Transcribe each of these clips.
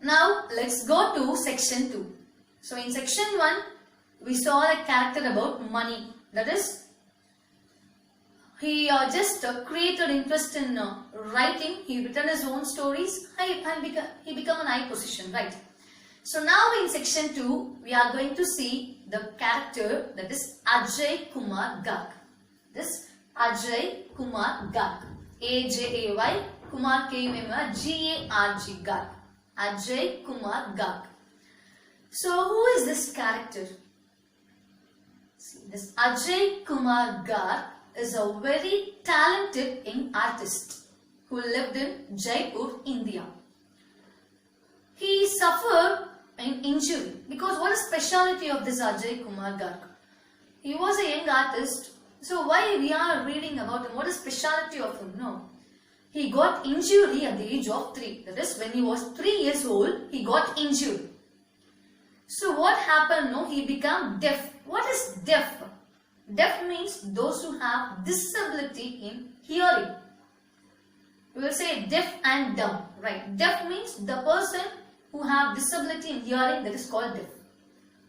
Now let's go to section 2. So in section 1, we saw a character about money. That is, he just created interest in writing. He written his own stories. He become an high position, right? So now in section 2, we are going to see the character, that is Ajay Kumar Garg. This Ajay Kumar Garg. A-J-A-Y, Kumar K-U-M-A-R-G-A-R-G, Garg. Ajay Kumar Garg. So who is this character? See, this Ajay Kumar Garg is a very talented young artist who lived in Jaipur, India. He suffered an injury because what is speciality of this Ajay Kumar Garg? He was a young artist. So why we are reading about him? What is speciality of him? No. He got injury at the age of 3. That is, when he was 3 years old, he got injured. So what happened? No, he became deaf. What is deaf? Deaf means those who have disability in hearing. We will say deaf and dumb, right? Deaf means the person who have disability in hearing, that is called deaf.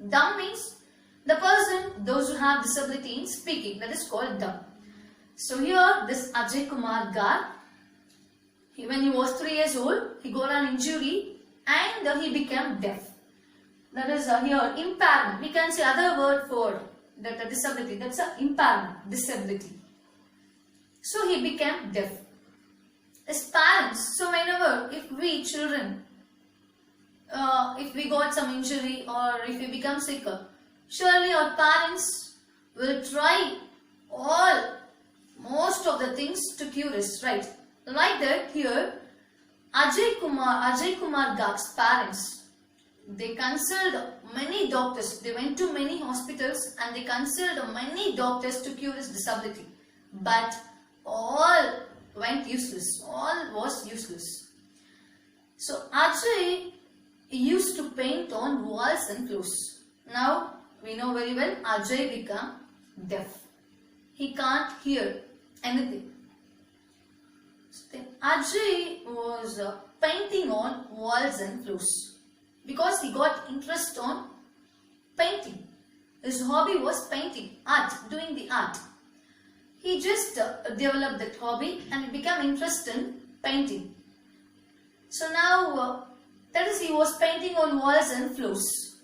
Dumb means the person, those who have disability in speaking, that is called dumb. So here, this Ajay Kumar Garg, when he was 3 years old, he got an injury and he became deaf. That is here, impairment. We can say other word for that disability. That's an impairment, disability. So he became deaf. His parents, so whenever, if we children, if we got some injury or if we become sicker, surely our parents will try most of the things to cure us, right? Like that here, Ajay Kumar Garg's parents, they consulted many doctors. They went to many hospitals and they consulted many doctors to cure his disability. But all went useless. All was useless. So Ajay used to paint on walls and floors. Now we know very well Ajay became deaf. He can't hear anything. So then Ajay was painting on walls and floors because he got interest on painting. His hobby was painting, art, doing the art. He just developed that hobby and became interested in painting. So now that is, he was painting on walls and floors.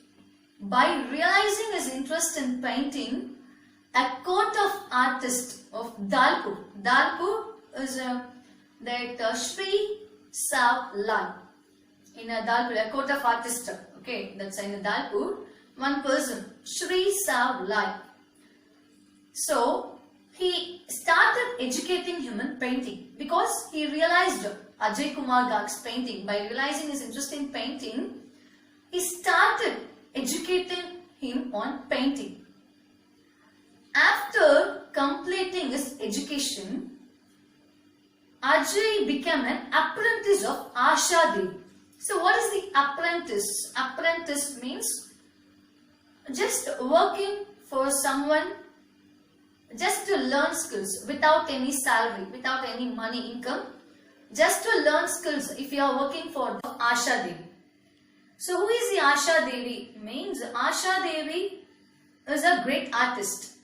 By realizing his interest in painting, a court of artists of Dalpur. Dalpur is that Sri Sav Lai. In Dalpur, a court of artists. Okay, that's in Dalpur. One person, Sri Sav Lai. So he started educating him in painting because he realized Ajay Kumar Garg's painting. By realizing his interest in painting, he started educating him on painting. After completing his education, Ajay became an apprentice of Asha Devi. So what is the apprentice? Apprentice means just working for someone just to learn skills without any salary, without any money income. Just to learn skills if you are working for Asha Devi. So who is the Asha Devi? Means Asha Devi is a great artist.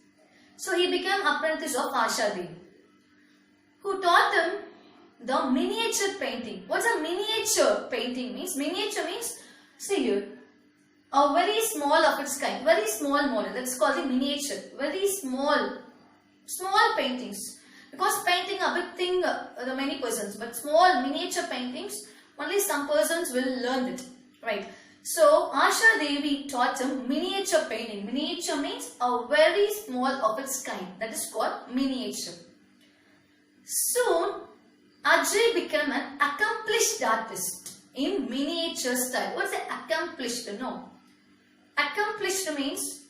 So he became apprentice of Asha Devi, who taught him the miniature painting. What's a miniature painting means? Miniature means, see here, a very small of its kind, very small model. That's called the miniature. Very small paintings. Because painting a big thing, the many persons, but small miniature paintings, only some persons will learn it, right? So Asha Devi taught him miniature painting. Miniature means a very small of its kind. That is called miniature. Soon Ajay became an accomplished artist in miniature style. What's accomplished? No. Accomplished means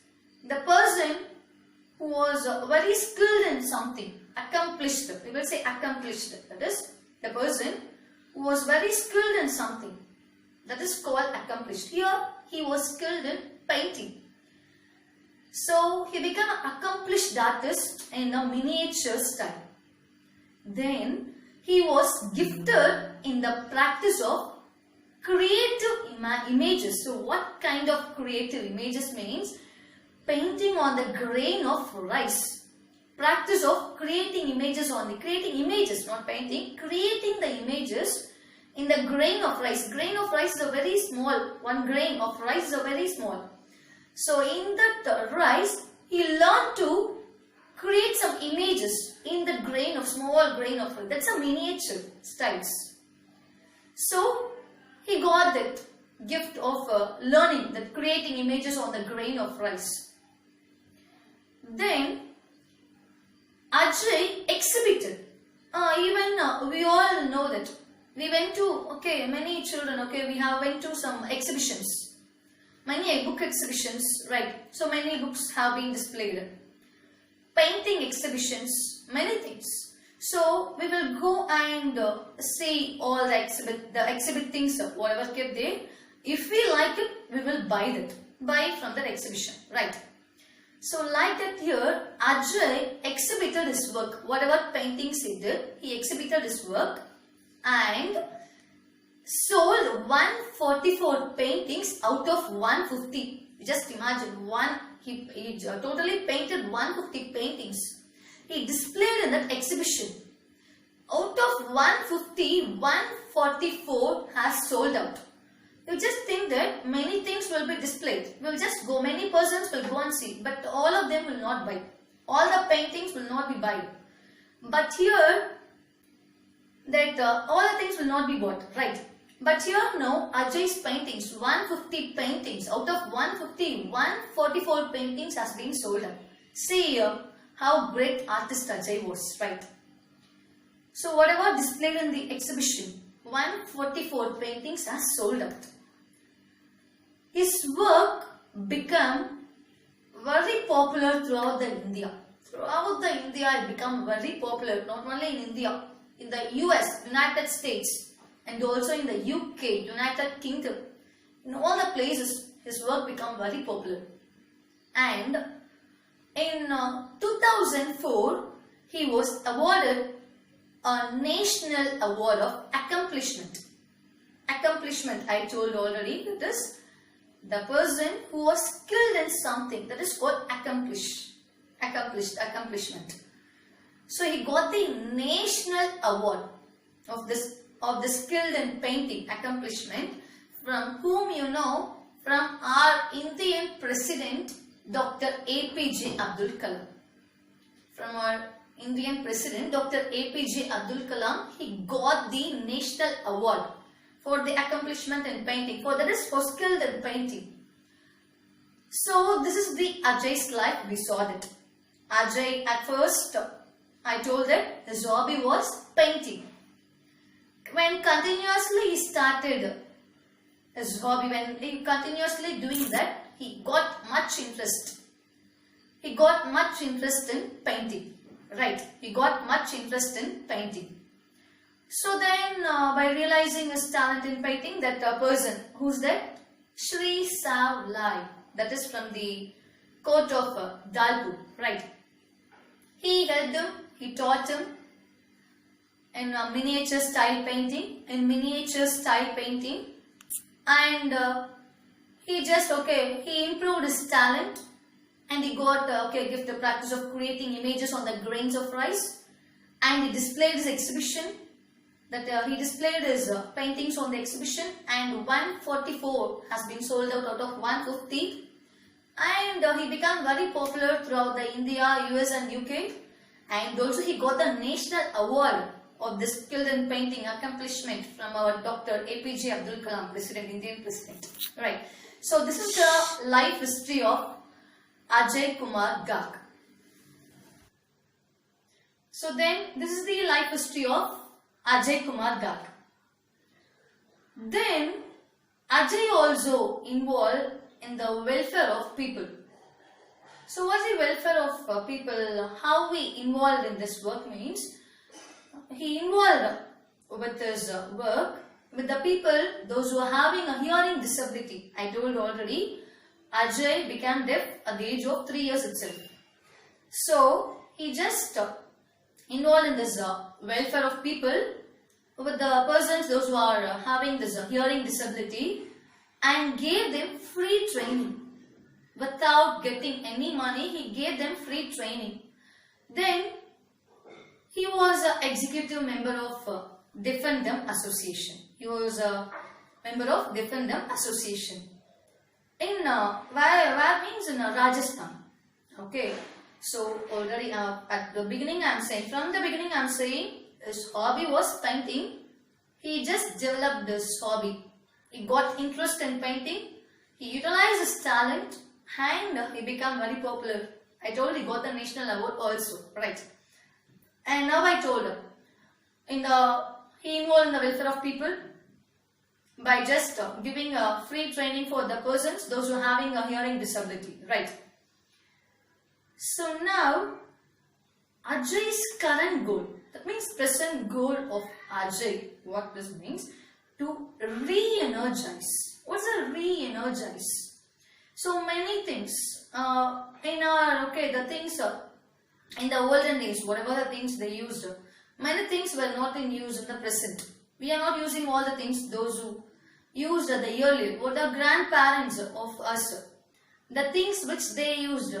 the person who was very skilled in something. Accomplished. We will say accomplished. That is the person who was very skilled in something. That is called accomplished. Here he was skilled in painting. So he became an accomplished artist in a miniature style. Then he was gifted in the practice of creative images. So what kind of creative images means? Painting on the grain of rice. Practice of creating images, not painting, creating the images in the grain of rice. Grain of rice is a very small, one grain of rice is a very small. So in that rice, he learned to create some images in the grain of, small grain of rice. That's a miniature styles. So he got that gift of learning, that creating images on the grain of rice. Then Ajay exhibited. We all know that. We went to, many children, we have went to some exhibitions. Many book exhibitions, right? So many books have been displayed. Painting exhibitions, many things. So we will go and see all the exhibit things, whatever kept there. If we like it, we will buy from that exhibition, right? So like that here, Ajay exhibited his work. Whatever paintings he did, he exhibited his work and sold 144 paintings out of 150. Just imagine, he totally painted 150 paintings. He displayed in that exhibition. Out of 150, 144 has sold out. You just think that many things will be displayed. We'll just go, many persons will go and see, but all of them will not buy. All the paintings will not be bought. But here, that all the things will not be bought, right? But here now, Ajay's paintings, 150 paintings, out of 150, 144 paintings has been sold out. See here, how great artist Ajay was, right? So whatever displayed in the exhibition, 144 paintings are sold out. His work became very popular throughout the India. Throughout the India, it became very popular, not only in India, in the US, United States, and also in the UK, United Kingdom. In all the places, his work became very popular. And in 2004, he was awarded a National Award of Accomplishment. Accomplishment, I told already, it is the person who was skilled in something, that is called accomplishment. So he got the National Award of the skilled in painting, accomplishment, from whom you know, from our Indian President, Dr. APJ Abdul Kalam. From our Indian President, Dr. APJ Abdul Kalam, he got the National Award for the accomplishment in painting, that is for skilled in painting. So this is the Ajay's life. We saw that. Ajay, at first, I told that his hobby was painting. When continuously he started his hobby, when he continuously doing that, he got much interest. He got much interest in painting. Right, he got much interest in painting. So then, by realizing his talent in painting, that person, who's that? Sri Savlai, that is from the court of Dalpur, right? He helped him, he taught him in miniature style painting, and he just, he improved his talent. And he got gift the practice of creating images on the grains of rice, and he displayed his exhibition. He displayed his paintings on the exhibition, and 144 has been sold out of 150. And he became very popular throughout the India, US, and UK. And also he got the National Award of the skilled in painting accomplishment from our Dr. APJ Abdul Kalam, Indian President. Right. So this is the life history of Ajay Kumar Garg. So then, this is the life history of Ajay Kumar Garg. Then, Ajay also involved in the welfare of people. So, what's the welfare of people? How we involved in this work means, he involved with his work with the people, those who are having a hearing disability. I told already, Ajay became deaf at the age of 3 years itself. So, he just involved in this welfare of people, with the persons, those who are having this hearing disability, and gave them free training. Without getting any money, he gave them free training. Then he was an executive member of Defend Them Association. He was a member of Defend Them Association. In where means in Rajasthan. Okay. So already at the beginning I am saying, from the beginning I am saying his hobby was painting. He just developed this hobby. He got interest in painting. He utilized his talent and he became very popular. I told he got the national award also, right? And now I told he involved in the welfare of people by just giving free training for the persons, those who are having a hearing disability, right? So now Ajay's current goal, that means present goal of Ajay, what this means, to re-energize. What's a re-energize? So many things the things in the olden days, whatever the things they used, many things were not in use in the present. We are not using all the things those who used the earlier, or the grandparents of us, the things which they used,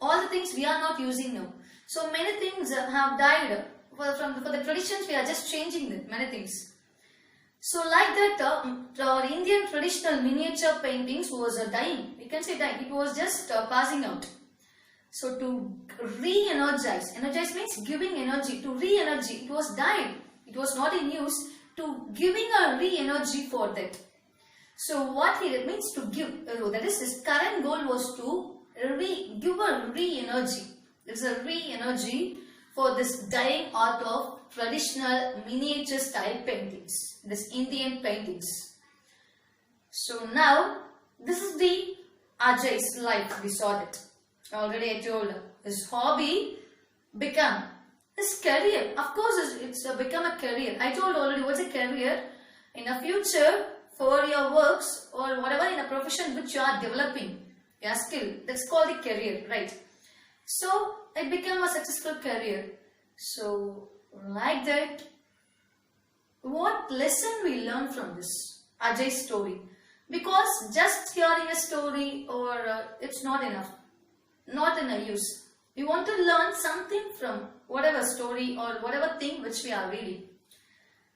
all the things we are not using now. So many things have died. For the traditions, we are just changing them, many things. So like that, our Indian traditional miniature paintings was dying. We can say that it was just passing out. So to re-energize, energize means giving energy, to re-energy, it was died. It was not in use, to giving a re-energy for that. So what he means to give, that is his current goal was to give a re-energy. It's a re-energy for this dying art of traditional miniature style paintings, this Indian paintings. So now, this is the Ajay's life, we saw that. Already I told, his hobby become his career. Of course, it's become a career. I told already what's a career. In the future, for your works or whatever in a profession which you are developing, your skill, that's called a career, right? So, it became a successful career. So, like that, what lesson we learn from this Ajay's story? Because just hearing a story or it's not enough, not in a use. We want to learn something from whatever story or whatever thing which we are reading.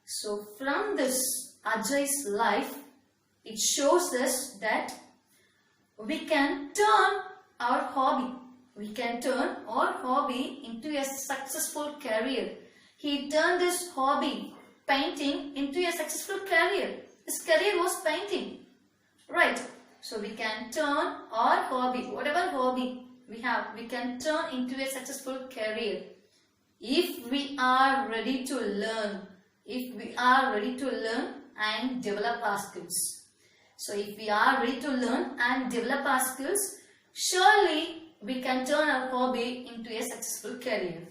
So from this Ajay's life, it shows us that we can turn our hobby. We can turn our hobby into a successful career. He turned his hobby, painting, into a successful career. His career was painting. Right. So we can turn our hobby, whatever hobby we have, we can turn into a successful career. If we are ready to learn, and develop our skills. So if we are ready to learn and develop our skills, surely we can turn our hobby into a successful career.